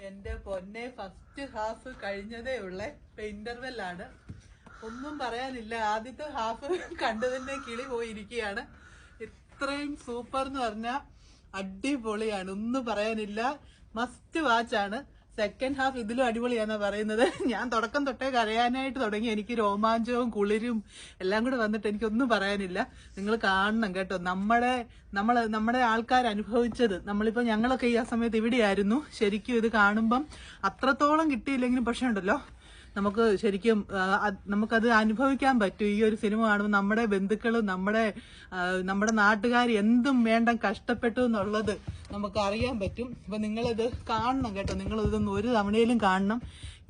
എന്റെ പൊന്നെ first half കഴിഞ്ഞതേ ഉള്ളേ. ഇപ്പൊ ഇന്റർവെല്ലാണ്. ഒന്നും പറയാനില്ല. ആദ്യത്തെ ഹാഫ് കണ്ടതിന്റെ കിളി പോയിരിക്കുകയാണ്. ഇത്രയും സൂപ്പർ എന്ന് പറഞ്ഞാൽ അടിപൊളിയാണ്, ഒന്നും പറയാനില്ല. മസ്റ്റ് വാച്ചാണ്. സെക്കൻഡ് ഹാഫ് ഇതിലും അടിപൊളിയാന്നാ പറയുന്നത്. ഞാൻ തുടക്കം തൊട്ടേ കരയാനായിട്ട് തുടങ്ങി. എനിക്ക് രോമാഞ്ചവും കുളിരും എല്ലാം കൂടെ വന്നിട്ട് എനിക്കൊന്നും പറയാനില്ല. നിങ്ങൾ കാണണം കേട്ടോ. നമ്മുടെ ആൾക്കാർ അനുഭവിച്ചത്. നമ്മളിപ്പോ ഞങ്ങളൊക്കെ ഈ ആ സമയത്ത് ഇവിടെയായിരുന്നു. ശരിക്കും ഇത് കാണുമ്പം അത്രത്തോളം കിട്ടിയില്ലെങ്കിലും പക്ഷെ ഉണ്ടല്ലോ, നമുക്ക് ശരിക്കും നമുക്കത് അനുഭവിക്കാൻ പറ്റും. ഈ ഒരു സിനിമ കാണുമ്പോൾ നമ്മുടെ ബന്ധുക്കളും നമ്മുടെ നാട്ടുകാർ എന്തും വേണ്ട കഷ്ടപ്പെട്ടു എന്നുള്ളത് നമുക്ക് അറിയാൻ പറ്റും. അപ്പൊ നിങ്ങളിത് കാണണം കേട്ടോ. നിങ്ങളിതൊന്ന് ഒരു തവണയിലും കാണണം.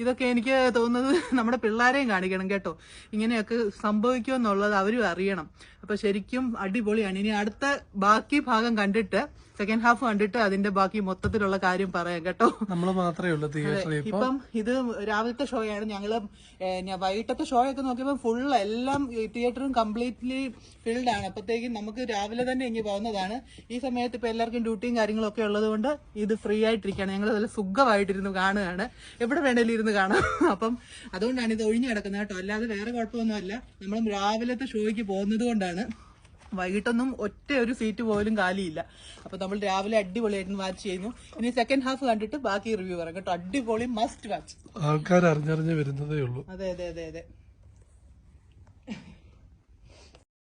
ഇതൊക്കെ എനിക്ക് തോന്നുന്നത് നമ്മുടെ പിള്ളേരെയും കാണിക്കണം കേട്ടോ. ഇങ്ങനെയൊക്കെ സംഭവിക്കുമെന്നുള്ളത് അവരും അറിയണം. അപ്പൊ ശരിക്കും അടിപൊളിയാണ്. ഇനി അടുത്ത ബാക്കി ഭാഗം കണ്ടിട്ട്, സെക്കൻഡ് ഹാഫ് കണ്ടിട്ട് അതിന്റെ ബാക്കി മൊത്തത്തിലുള്ള കാര്യം പറയാം കേട്ടോ. നമ്മള് മാത്രമേ ഉള്ളൂ തിയേറ്ററിൽ. ഇപ്പം ഇത് രാവിലത്തെ ഷോയാണ്. ഞങ്ങള് വൈകിട്ടത്തെ ഷോ ഒക്കെ നോക്കിയപ്പോൾ ഫുൾ എല്ലാം തിയേറ്ററും കംപ്ലീറ്റ്ലി ഫിൽഡ് ആണ്. അപ്പത്തേക്കും നമുക്ക് രാവിലെ തന്നെ ഇങ്ങി പോകുന്നതാണ്. ഈ സമയത്ത് ഇപ്പൊ എല്ലാവർക്കും ഡ്യൂട്ടിയും കാര്യങ്ങളും ഒക്കെ ഉള്ളത് കൊണ്ട് ഇത് ഫ്രീ ആയിട്ടിരിക്കുകയാണ്. ഞങ്ങൾ നല്ല സുഖമായിട്ടിരുന്നു കാണുകയാണ്. എവിടെ വേണേലും ഇരുന്ന് കാണാം. അപ്പം അതുകൊണ്ടാണ് ഇത് ഒഴിഞ്ഞു കിടക്കുന്നത് കേട്ടോ. അല്ലാതെ വേറെ കുഴപ്പമൊന്നുമല്ല. നമ്മൾ രാവിലത്തെ ഷോയ്ക്ക് പോകുന്നത് കൊണ്ടാണ്. വൈകിട്ടൊന്നും ഒറ്റ ഒരു സീറ്റ് പോലും കാലിയില്ല. അപ്പൊ നമ്മൾ രാവിലെ അടിപൊളിയായിരുന്നു വാച്ച് ചെയ്യുന്നു. ഇനി സെക്കൻഡ് ഹാഫ് കണ്ടിട്ട് ബാക്കി റിവ്യൂ പറയാം കേട്ടോ. അടിപൊളി, മസ്റ്റ് വാച്ച്. ആൾക്കാർ അറിഞ്ഞറിഞ്ഞ് വരുന്നതേ ഉള്ളൂ. അതെ അതെ അതെ അതെ.